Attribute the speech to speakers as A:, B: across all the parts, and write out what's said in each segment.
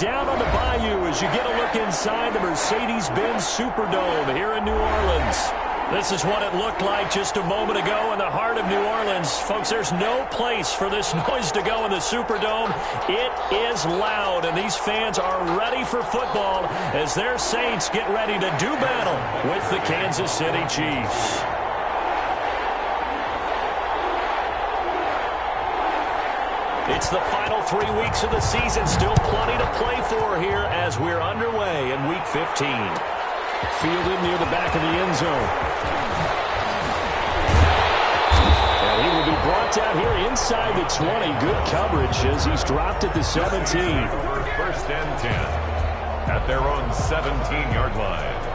A: down on the Bayou as you get a look inside the Mercedes-Benz Superdome here in New Orleans. This is what it looked like just a moment ago in the heart of New Orleans. Folks, there's no place for this noise to go in the Superdome. It is loud, and these fans are ready for football as their Saints get ready to do battle with the Kansas City Chiefs. It's the final 3 weeks of the season. Still plenty to play for here as we're underway in Week 15. Fielded near the back of the end zone. And he will be brought down here inside the 20. Good coverage as he's dropped at the 17.
B: First and 10 at their own 17-yard line.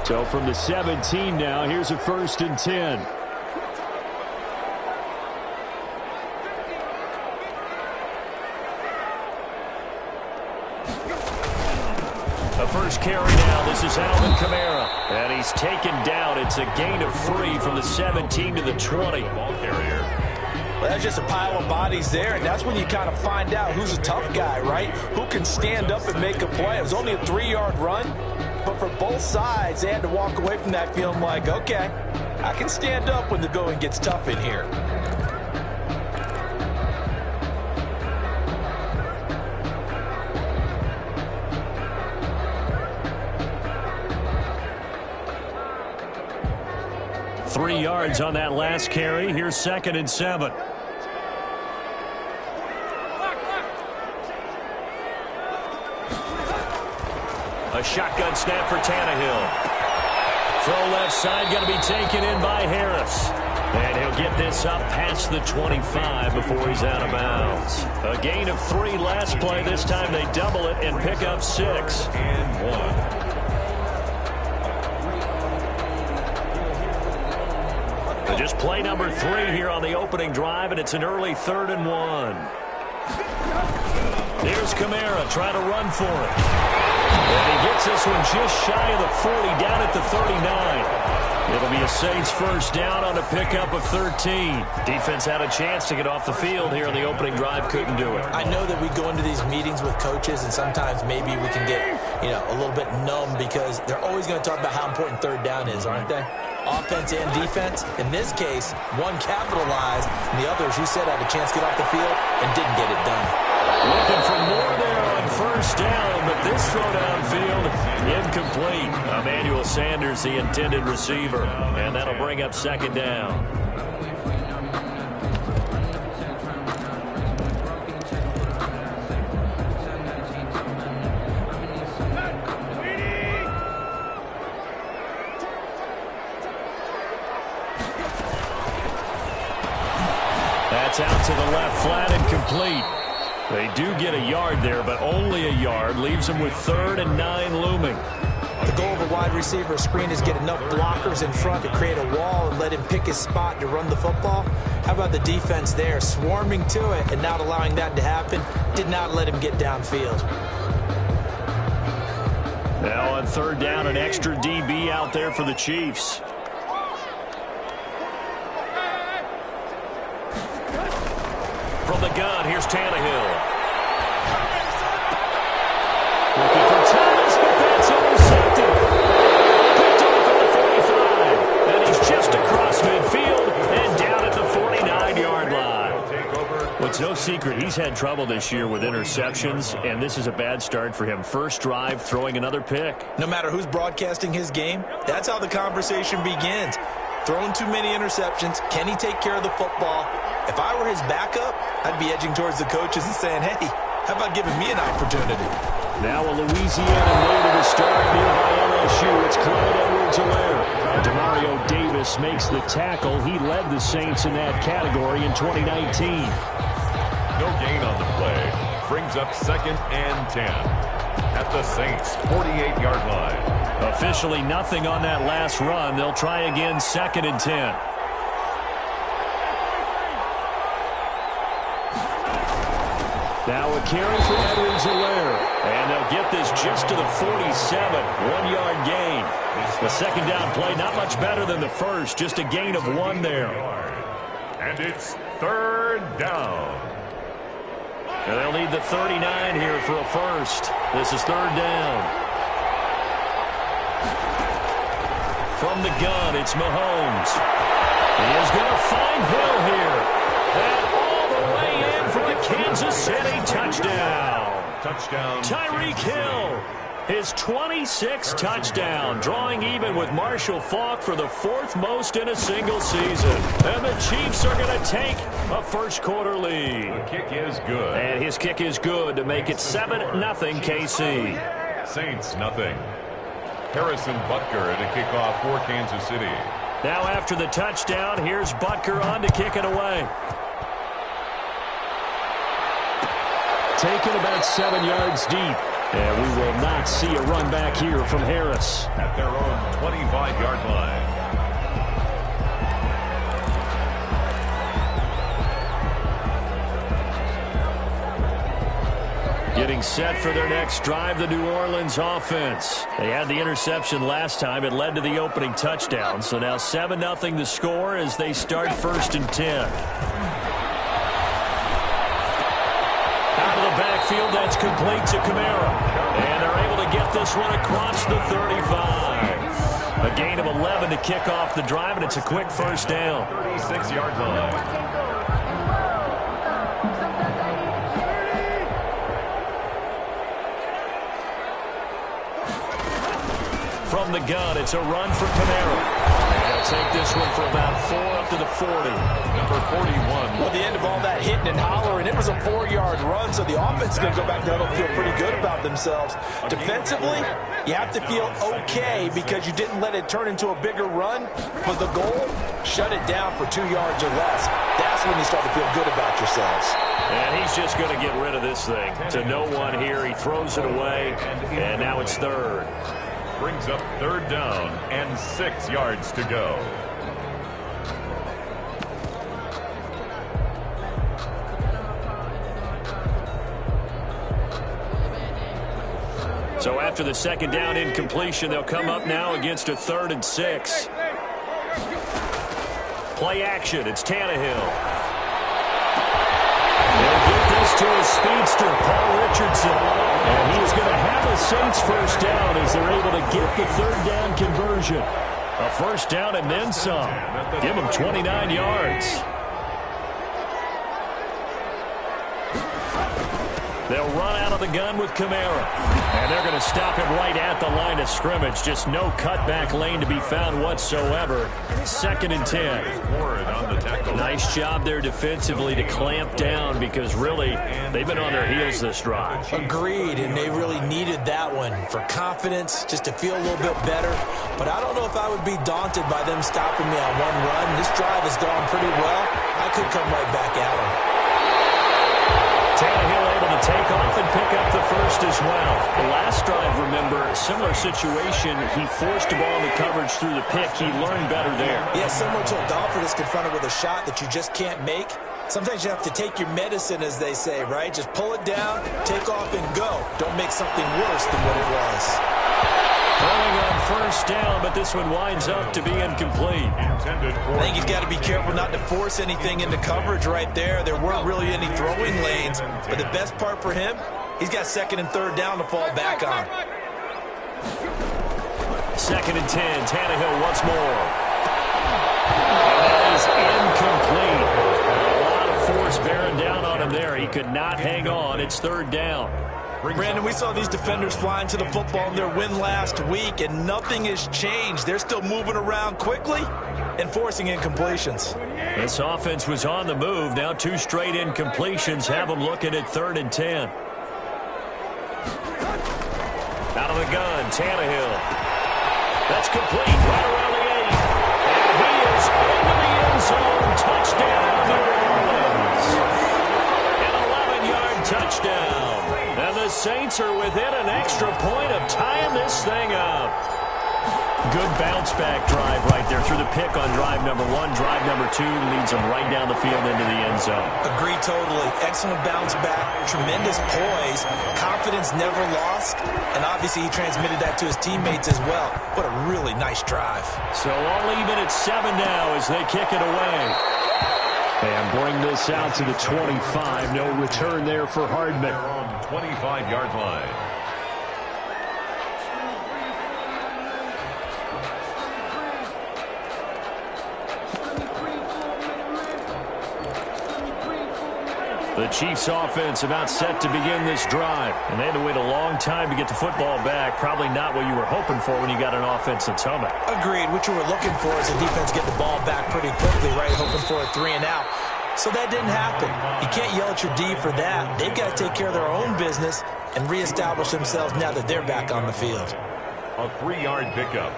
A: So from the 17 now, here's a 1st and 10. The first carry now. This is Alvin Kamara. And he's taken down. It's a gain of 3 from the 17 to the 20.
B: Ball carrier.
C: Well, that's just a pile of bodies there, and that's when you kind of find out who's a tough guy, right? Who can stand up and make a play. It was only a 3-yard run. But for both sides, they had to walk away from that feeling like, okay, I can stand up when the going gets tough in here.
A: Three yards on that last carry. Here's 2nd and 7. A shotgun snap for Tannehill. Throw left side, going to be taken in by Harris. And he'll get this up past the 25 before he's out of bounds. A gain of 3 last play. This time they double it and pick up 6.
B: And 1.
A: Just play number 3 here on the opening drive, and it's an early 3rd and 1. Here's Kamara trying to run for it. And he gets this one just shy of the 40, down at the 39. It'll be a Saints first down on a pickup of 13. Defense had a chance to get off the field here on the opening drive, couldn't do it.
C: I know that we go into these meetings with coaches, and sometimes maybe we can get, a little bit numb because they're always going to talk about how important 3rd down is, aren't they? Offense and defense. In this case, one capitalized, and the other, as you said, had a chance to get off the field and didn't get it done.
A: Looking for more there on first down, but this throw downfield, incomplete. Emmanuel Sanders, the intended receiver, and that'll bring up 2nd down. That's out to the left, flat and complete. They do get a yard there, but only a yard. Leaves them with 3rd and 9 looming.
C: The goal of a wide receiver screen is get enough blockers in front to create a wall and let him pick his spot to run the football. How about the defense there, swarming to it and not allowing that to happen? Did not let him get downfield.
A: Now on 3rd down, an extra DB out there for the Chiefs. From the gun, here's Tannehill. Looking for Thomas, but that's intercepted. Picked off at the 45. And he's just across midfield and down at the 49-yard line. Well, it's no secret he's had trouble this year with interceptions, and this is a bad start for him. First drive, throwing another pick.
C: No matter who's broadcasting his game, that's how the conversation begins. Throwing too many interceptions. Can he take care of the football? If I were his backup, I'd be edging towards the coaches and saying, hey, how about giving me an opportunity?
A: Now a Louisiana native to start nearby LSU. It's Clyde Edwards-Helaire. Demario Davis makes the tackle. He led the Saints in that category in 2019.
B: No gain on the play. Brings up 2nd and 10 at the Saints' 48-yard line.
A: Officially nothing on that last run. They'll try again 2nd and 10. Now a carry for Edwards-Helaire. And they'll get this just to the 47. 1-yard gain. The second down play, not much better than the first. Just a gain of 1 there.
B: And it's third down.
A: And they'll need the 39 here for a first. This is third down. From the gun, it's Mahomes. He is going to find Hill here. And all the way in for a Kansas City touchdown.
B: Touchdown.
A: Tyreek Hill, his 26th touchdown, drawing even with Marshall Faulk for the 4th most in a single season. And the Chiefs are going to take a first-quarter lead.
B: The kick is good.
A: And his kick is good to make it 7-0 KC.
B: Saints, nothing. Harrison Butker to kick off for Kansas City.
A: Now after the touchdown, here's Butker on to kick it away. Taken about 7 yards deep. And we will not see a run back here from Harris.
B: At their own 25-yard line.
A: Getting set for their next drive, the New Orleans offense. They had the interception last time. It led to the opening touchdown. So now 7-0 the score as they start 1st and 10. Out of the backfield, that's complete to Kamara. And they're able to get this one across the 35. A gain of 11 to kick off the drive, and it's a quick first down.
B: 36-yard line.
A: From the gun, it's a run for Kamara. They'll take this one for about 4 up to the 40.
B: Number 41.
C: Well, the end of all that hitting and hollering, it was a 4-yard run, so the offense is going to go back there and feel pretty good about themselves. Defensively, you have to feel okay because you didn't let it turn into a bigger run, but the goal, shut it down for 2 yards or less. That's when you start to feel good about yourselves.
A: And he's just going to get rid of this thing. To no one here, he throws it away, and now it's third.
B: Brings up third down and 6 yards to go.
A: So after the second down incompletion, they'll come up now against a 3rd and 6. Play action. It's Tannehill. They'll get this to his speedster, Paul Richardson. And he is going to have a Saints first down as they're able to get the 3rd down conversion. A first down and then some. Give him 29 yards. They'll run out of the gun with Kamara. And they're going to stop him right at the line of scrimmage. Just no cutback lane to be found whatsoever. 2nd and 10. Nice job there defensively to clamp down because really they've been on their heels this drive.
C: Agreed, and they really needed that one for confidence, just to feel a little bit better. But I don't know if I would be daunted by them stopping me on one run. This drive has gone pretty well. I could come right back at them.
A: Tannehill able to take off and pick up the first as well. The last drive, remember, similar situation. He forced the ball in the coverage through the pick. He learned better there.
C: Yeah, similar to a golfer that's confronted with a shot that you just can't make. Sometimes you have to take your medicine, as they say, right? Just pull it down, take off, and go. Don't make something worse than what it was.
A: Throwing on first down, but this one winds up to be incomplete.
C: I think he's got to be careful not to force anything into coverage right there. There weren't really any throwing lanes, but the best part for him, he's got 2nd and 3rd down to fall back on.
A: 2nd and 10, Tannehill once more. And that is incomplete. A lot of force bearing down on him there. He could not hang on. It's 3rd down.
C: Brandon, we saw these defenders flying to the football in their win last week, and nothing has changed. They're still moving around quickly and forcing incompletions.
A: This offense was on the move. Now 2 straight incompletions have them looking at 3rd and 10. Out of the gun, Tannehill. That's complete right around the 8. And he is into the end zone. Touchdown, New Orleans. An 11-yard touchdown. And the Saints are within an extra point of tying this thing up. Good bounce-back drive right there through the pick on drive number 1. Drive number 2 leads them right down the field into the end zone.
C: Agree totally. Excellent bounce back, tremendous poise, confidence never lost, and obviously he transmitted that to his teammates as well. What a really nice drive.
A: So all even at 7 now as they kick it away. And bring this out to the 25. No return there for Hardman.
B: They're on the 25-yard line.
A: The Chiefs offense about set to begin this drive. And they had to wait a long time to get the football back. Probably not what you were hoping for when you got an offense that's humming.
C: Agreed. What you were looking for is the defense get the ball back pretty quickly, right? Hoping for a 3 and out. So that didn't happen. You can't yell at your D for that. They've got to take care of their own business and reestablish themselves now that they're back on the field.
B: A 3-yard pickup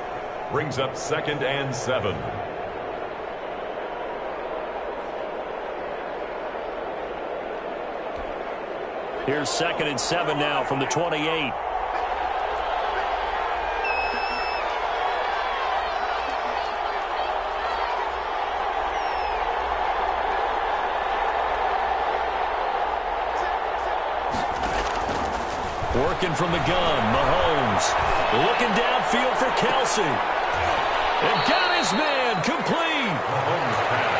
B: brings up 2nd and 7.
A: Here's 2nd and 7 now from the 28. Working from the gun, Mahomes. Looking downfield for Kelsey. And got his man complete.
B: Mahomes pass.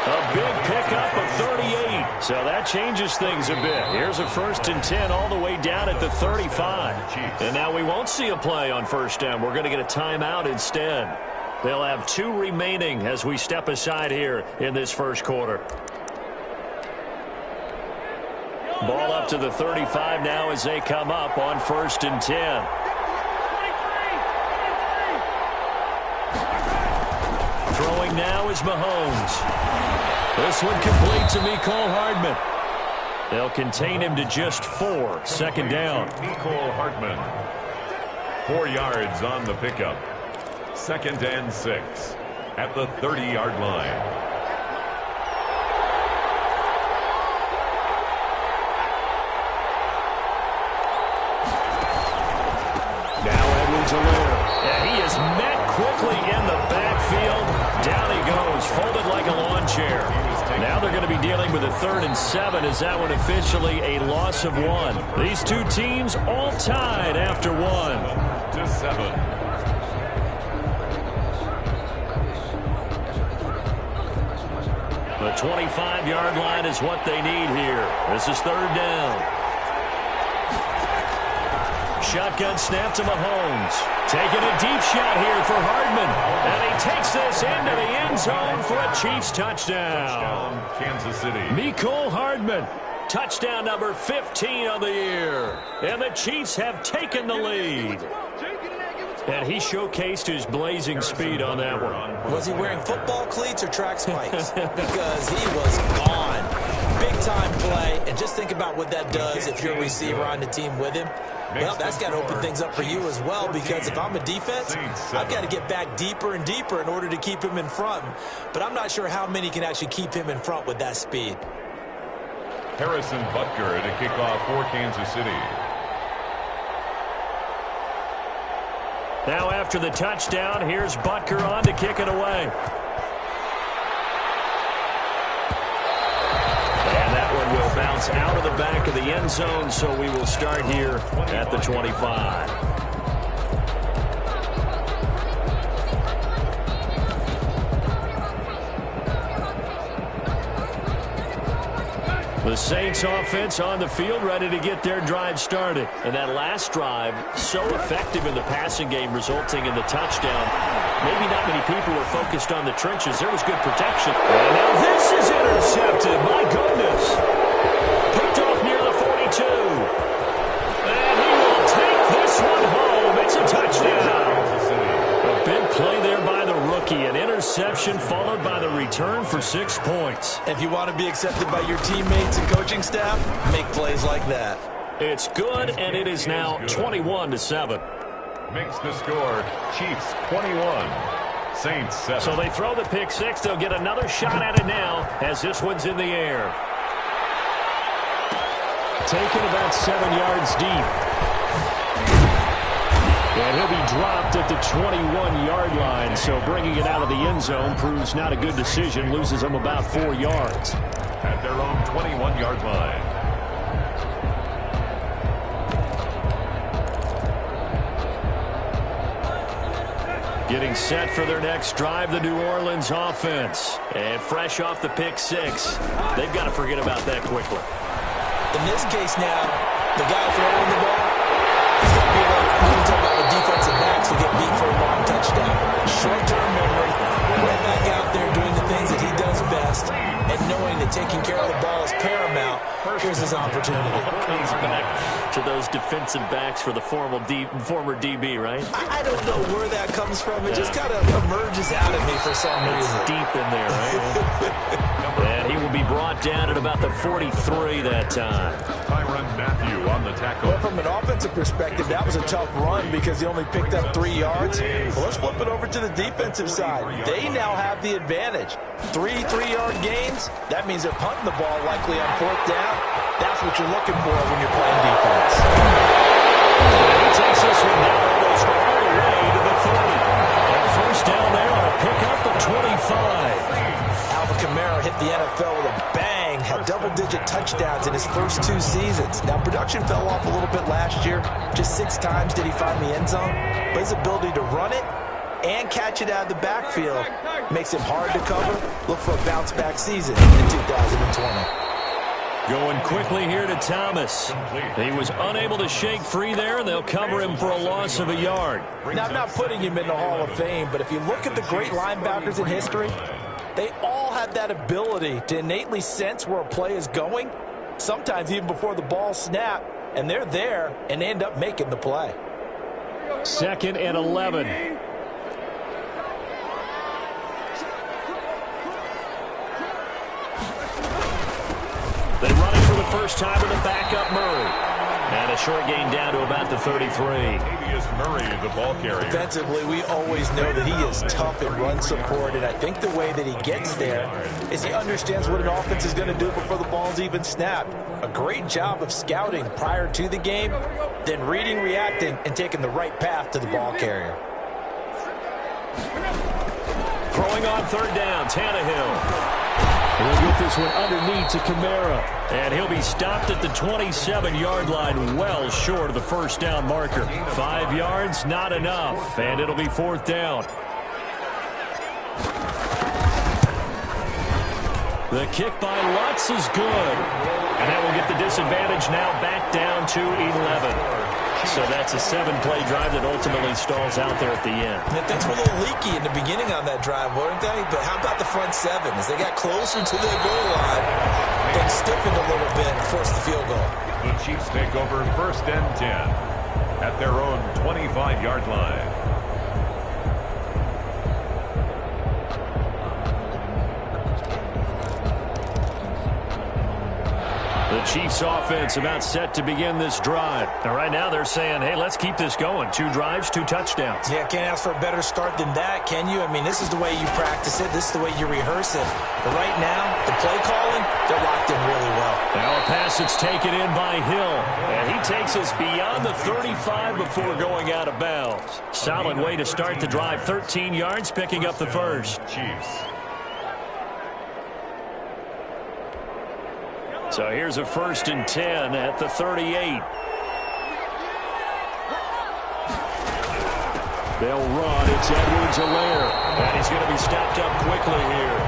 A: A big pickup of 38. So that changes things a bit. Here's a 1st and 10 all the way down at the 35. And now we won't see a play on 1st down. We're going to get a timeout instead. They'll have 2 remaining as we step aside here in this 1st quarter. Ball up to the 35 now as they come up on 1st and 10. Throwing now is Mahomes. This one complete to Mecole Hardman. They'll contain him to just 4. 2nd down.
B: Mecole Hardman. 4 yards on the pickup. 2nd and 6 at the 30-yard line.
A: And he is met quickly in the backfield. Down he goes, folded like a lawn chair. Now they're going to be dealing with a 3rd and 7. Is that one officially a loss of 1? These two teams all tied after 1.
B: 7-7.
A: The 25-yard line is what they need here. This is 3rd down. Shotgun snap to Mahomes. Taking a deep shot here for Hardman. And he takes this into the end zone for a Chiefs touchdown.
B: Kansas City.
A: Mecole Hardman. Touchdown number 15 of the year. And the Chiefs have taken the lead. And he showcased his blazing speed on that one.
C: Was he wearing football cleats or track spikes? Because he was gone. Big-time play. And just think about what that does if you're a receiver on the team with him. Well, that's got to open things up for you as well, because if I'm a defense, I've got to get back deeper and deeper in order to keep him in front. But I'm not sure how many can actually keep him in front with that speed.
B: Harrison Butker to kick off for Kansas City.
A: Now after the touchdown, here's Butker on to kick it away. And that one will bounce out of the back of the end zone, so we will start here at the 25. The Saints offense on the field, ready to get their drive started. And that last drive, so effective in the passing game, resulting in the touchdown. Maybe not many people were focused on the trenches. There was good protection. And now this is intercepted. My goodness. Picked off near the 42. And he will take this one home. It's a touchdown. A big play there by the rookie. An interception followed by the return for 6 points.
C: If you want to be accepted by your teammates and coaching staff, make plays like that.
A: It's good, and it is now 21-7.
B: Makes the score Chiefs 21, Saints 7.
A: So they throw the pick six. They'll get another shot at it now as this one's in the air. Taken about 7 yards deep. And he'll be dropped at the 21-yard line. So bringing it out of the end zone proves not a good decision. Loses them about 4 yards.
B: At their own 21-yard line.
A: Getting set for their next drive, the New Orleans offense. And fresh off the pick six. They've got to forget about that quickly.
C: In this case now, the guy throwing the ball, he's going to be like, we can talk about the defensive backs who get beat for a long touchdown. Short-term memory, right back out there doing the things that he does best, and knowing that taking care of the ball is paramount. Here's his opportunity.
A: Comes back to those defensive backs for the former DB, right?
C: I don't know where that comes from. It just kind of emerges out of me for some reason.
A: Deep in there, right? And he will be brought down at about the 43 that time.
B: Tyrann Mathieu on the tackle.
C: Well, from an offensive perspective, that was a tough run because he only picked up 3 yards. Well, let's flip it over to the defensive side. They now have the advantage. 3 3-yard gains, that means they're punting the ball likely on 4th down. That's what you're looking for when you're playing defense.
A: He takes this one down almost all the way to the 30. And first down there on a pickup of 25.
C: Alvin Kamara hit the NFL with a bang, had double-digit touchdowns in his first 2 seasons. Now, production fell off a little bit last year. Just 6 times did he find the end zone. But his ability to run it and catch it out of the backfield makes him hard to cover. Look for a bounce-back season in 2020.
A: Going quickly here to Thomas. He was unable to shake free there, and they'll cover him for a loss of a yard.
C: Now, I'm not putting him in the Hall of Fame, but if you look at the great linebackers in history, they all have that ability to innately sense where a play is going, sometimes even before the ball snapped, and they're there and end up making the play.
A: 2nd and 11. They run it for the first time with a backup Murray. And a short gain down to about the 33.
B: Murray, the ball carrier.
C: Defensively, we always know that he is tough in run support, and I think the way that he gets there is he understands what an offense is going to do before the ball's even snapped. A great job of scouting prior to the game, then reading, reacting, and taking the right path to the ball carrier.
A: Throwing on 3rd down, Tannehill. He'll get this one underneath to Kamara. And he'll be stopped at the 27-yard line, well short of the first down marker. 5 yards, not enough. And it'll be 4th down. The kick by Lutz is good. And that will get the disadvantage now back down to 11. So that's a 7-play drive that ultimately stalls out there at the end.
C: And things were a little leaky in the beginning on that drive, weren't they? But how about the front 7? As they got closer to the goal line, things stiffened a little bit and forced the field goal.
B: The Chiefs take over 1st and 10 at their own 25-yard line.
A: The Chiefs offense about set to begin this drive. Now, right now they're saying, hey, let's keep this going. 2 drives, 2 touchdowns.
C: Yeah, can't ask for a better start than that, can you? I mean, this is the way you practice it. This is the way you rehearse it. But right now, the play calling, they're locked in really well.
A: Now a pass that's taken in by Hill. And he takes us beyond the 35 before going out of bounds. Solid way to start the drive. 13 yards, picking up the first.
B: Chiefs.
A: So here's a 1st and 10 at the 38. They'll run. It's Edwards-Helaire. And he's going to be stopped up quickly here.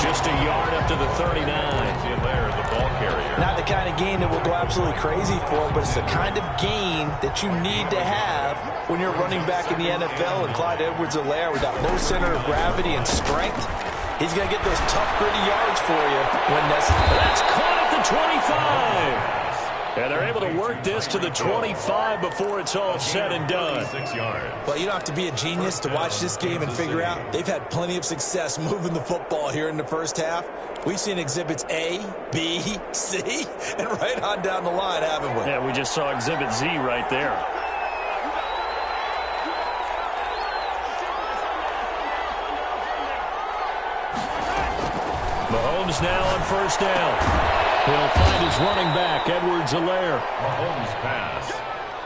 A: Just a yard up to the 39.
B: Helaire, the ball carrier.
C: Not the kind of gain that will go absolutely crazy for, but it's the kind of gain that you need to have when you're running back in the NFL. And Clyde Edwards-Helaire with that low center of gravity and strength, he's going to get those tough, gritty yards for you when necessary.
A: That's caught at the 25. And they're able to work this to the 25 before it's all said and done.
B: 6 yards.
C: Well, you don't have to be a genius to watch this game and figure out they've had plenty of success moving the football here in the first half. We've seen exhibits A, B, C, and right on down the line, haven't we?
A: Yeah, we just saw exhibit Z right there. Mahomes now on 1st down. He'll find his running back, Edwards-Helaire.
B: Mahomes pass.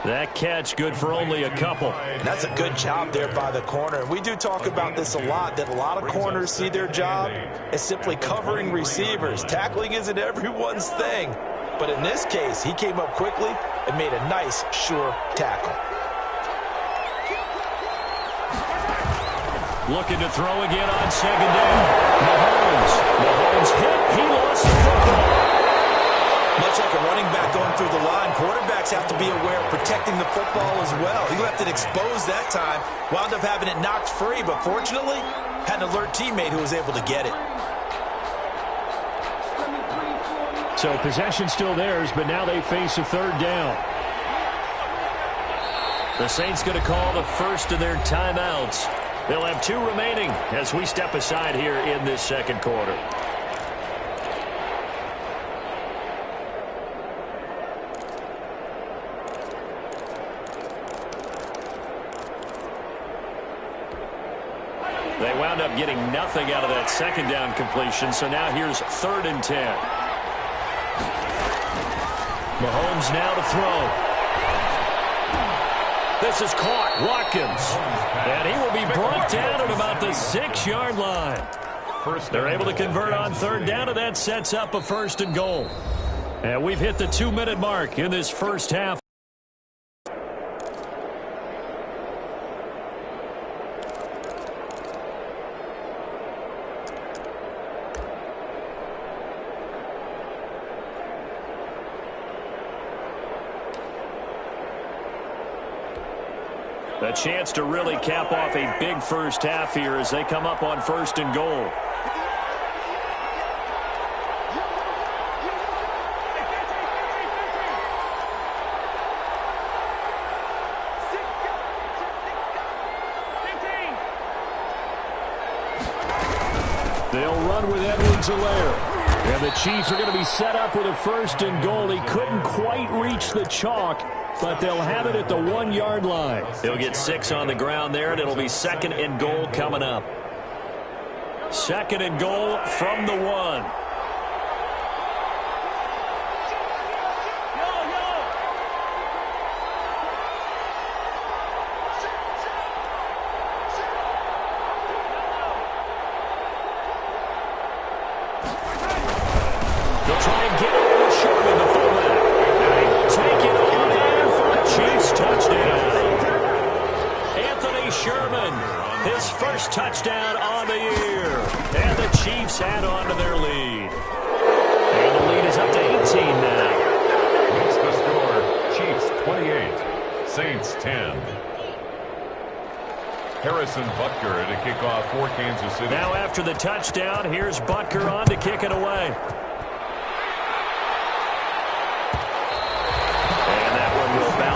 A: That catch good for only a couple.
C: That's a good job there by the corner. We do talk about this a lot, that a lot of corners see their job as simply covering receivers. Tackling isn't everyone's thing. But in this case, he came up quickly and made a nice, sure tackle.
A: Looking to throw again on second down. Mahomes hit. He lost the football.
C: Much like a running back going through the line, quarterbacks have to be aware of protecting the football as well. He left it exposed that time, wound up having it knocked free, but fortunately, had an alert teammate who was able to get it.
A: So possession still theirs, but now they face a third down. The Saints going to call the first of their timeouts. They'll have 2 remaining as we step aside here in this second quarter. They wound up getting nothing out of that second down completion, so now here's 3rd and 10. Mahomes now to throw. This is caught. Watkins. And he will be brought down at about the 6-yard line. They're able to convert on 3rd down, and that sets up a 1st and goal. And we've hit the 2-minute mark in this first half. A chance to really cap off a big first half here as they come up on 1st and goal. They'll run with Edwards-Helaire. And the Chiefs are going to be set up with a 1st and goal. He couldn't quite reach the chalk, but they'll have it at the 1-yard line. He'll get 6 on the ground there, and it'll be 2nd and goal coming up. 2nd and goal from the 1. They'll try and get it over Sherman, the fullback. And he will take it on in for a Chiefs touchdown. Anthony Sherman, his first touchdown on the year. And the Chiefs add on to their lead. And the lead is up to 18 now.
B: It's the score, Chiefs 28, Saints 10. Harrison Butker to kick off for Kansas City.
A: Now after the touchdown, here's Butker on to kick it away.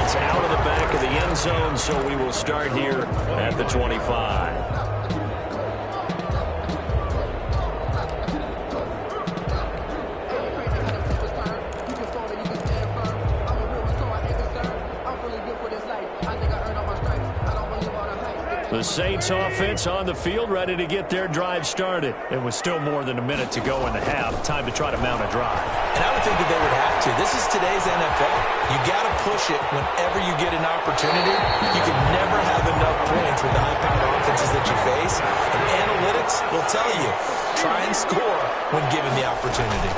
A: Out of the back of the end zone, so we will start here at the 25. The Saints offense on the field, ready to get their drive started. And with still more than a minute to go in the half, time to try to mount a drive.
C: And I would think that they would have to. This is today's NFL. You got to push it whenever you get an opportunity. You can never have enough points with the high-powered offenses that you face. And analytics will tell you, try and score when given the opportunity.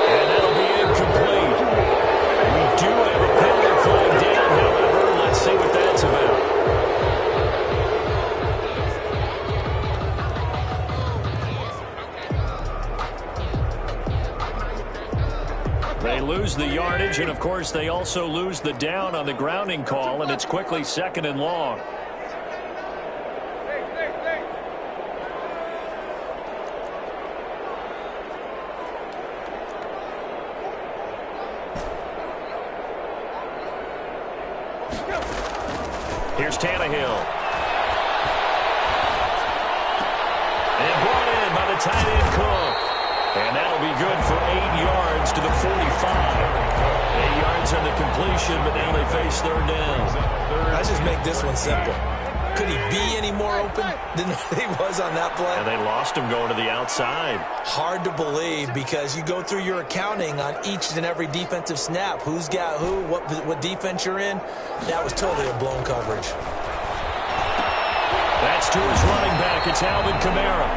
A: And that'll be incomplete. We do have a penalty flag down, however. Let's see what that's about. They lose the yardage, and of course they also lose the down on the grounding call, and it's quickly 2nd and long. Here's Tannehill. And brought in by the tight end Cook. And that'll be good for 8 yards to the 45. 8 yards on the completion, but now they face 3rd down.
C: Let's just make this one simple. Could he be any more open than he was on that play?
A: And they lost him going to the outside.
C: Hard to believe because you go through your accounting on each and every defensive snap. Who's got who, what defense you're in. That was totally a blown coverage.
A: That's to his running back. It's Alvin Kamara.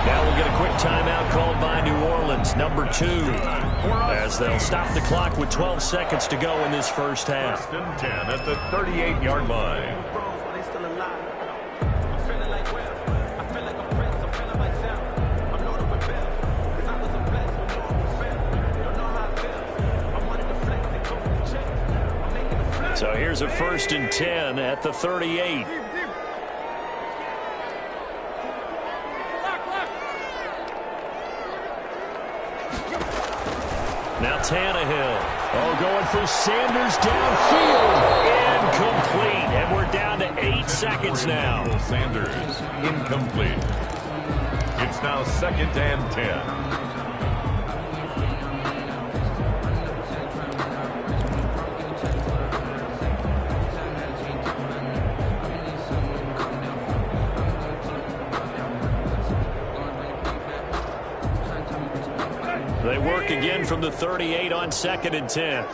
A: Now we'll get a quick timeout called by New Orleans, number 2, as they'll stop the clock with 12 seconds to go in this first half.
B: 1st and 10 at the 38-yard line.
A: So here's a 1st and 10 at the 38. Now Tannehill. Oh, going for Sanders downfield. Incomplete. And we're down to 8 seconds now.
B: Sanders, incomplete. It's now 2nd and 10.
A: They work again from the 38 on 2nd and 10.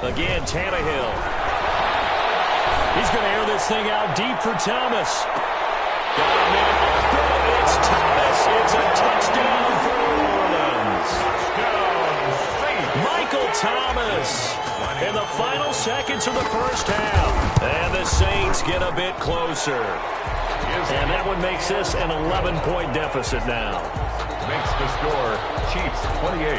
A: Again, Tannehill. He's going to air this thing out deep for Thomas. Got him in. It's Thomas. It's a touchdown for New Orleans. Michael Thomas in the final seconds of the first half. And the Saints get a bit closer. And that one makes this an 11-point deficit now.
B: Makes the score Chiefs 28,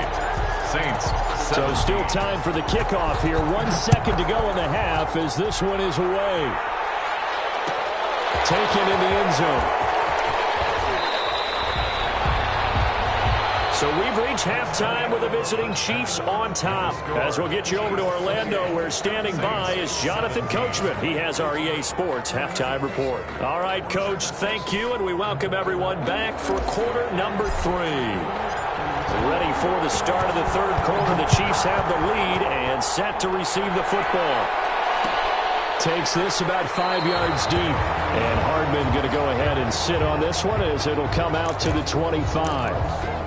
B: Saints 7.
A: So still time for the kickoff here. 1 second to go in the half as this one is away. Taken in the end zone. So we've reached halftime with the visiting Chiefs on top. As we'll get you over to Orlando, where standing by is Jonathan Coachman. He has our EA Sports halftime report. All right, Coach, thank you, and we welcome everyone back for quarter number 3. Ready for the start of the third quarter. The Chiefs have the lead and set to receive the football. Takes this about 5 yards deep. And Hardman going to go ahead and sit on this one as it'll come out to the 25.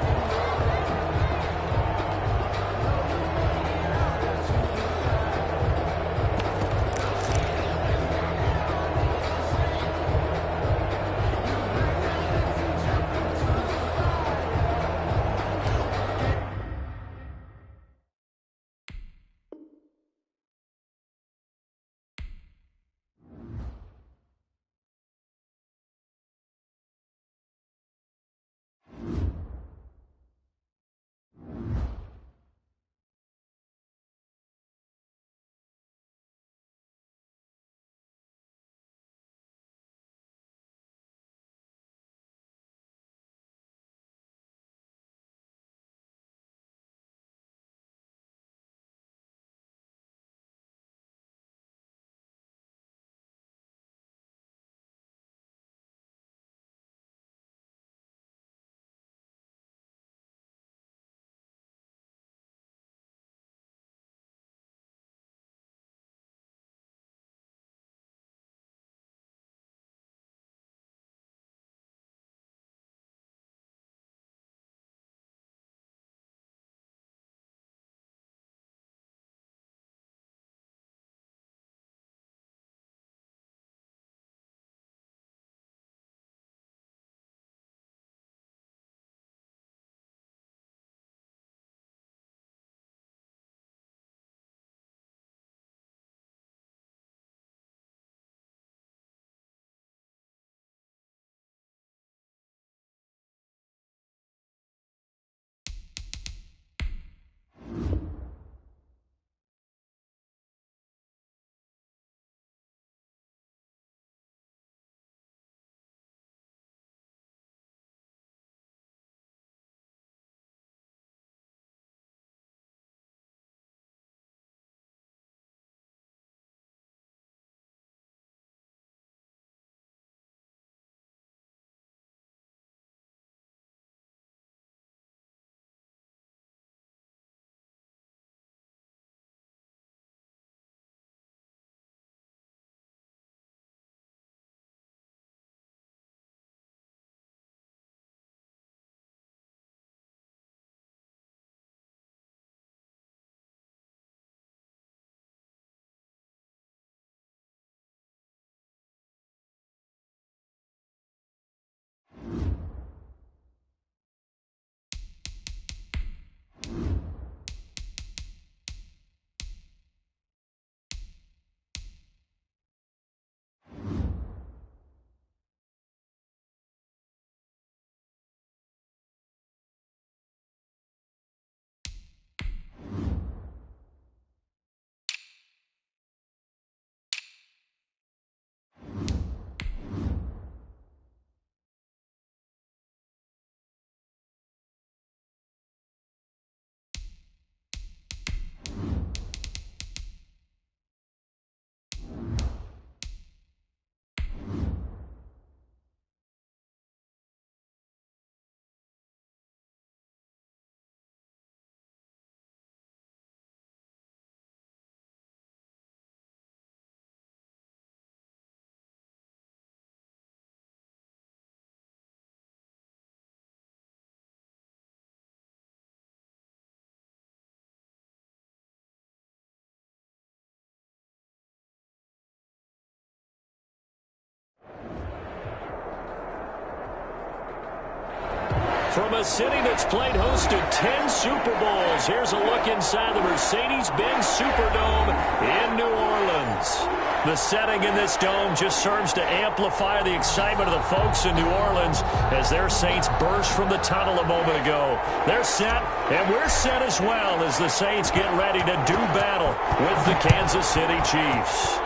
A: From a city that's played host to 10 Super Bowls, here's a look inside the Mercedes-Benz Superdome in New Orleans. The setting in this dome just serves to amplify the excitement of the folks in New Orleans as their Saints burst from the tunnel a moment ago. They're set, and we're set as well as the Saints get ready to do battle with the Kansas City Chiefs.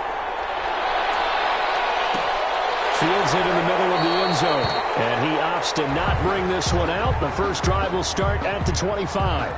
D: Fields it in the middle of the end zone. And he opts to not bring this one out. The first drive will start at the 25.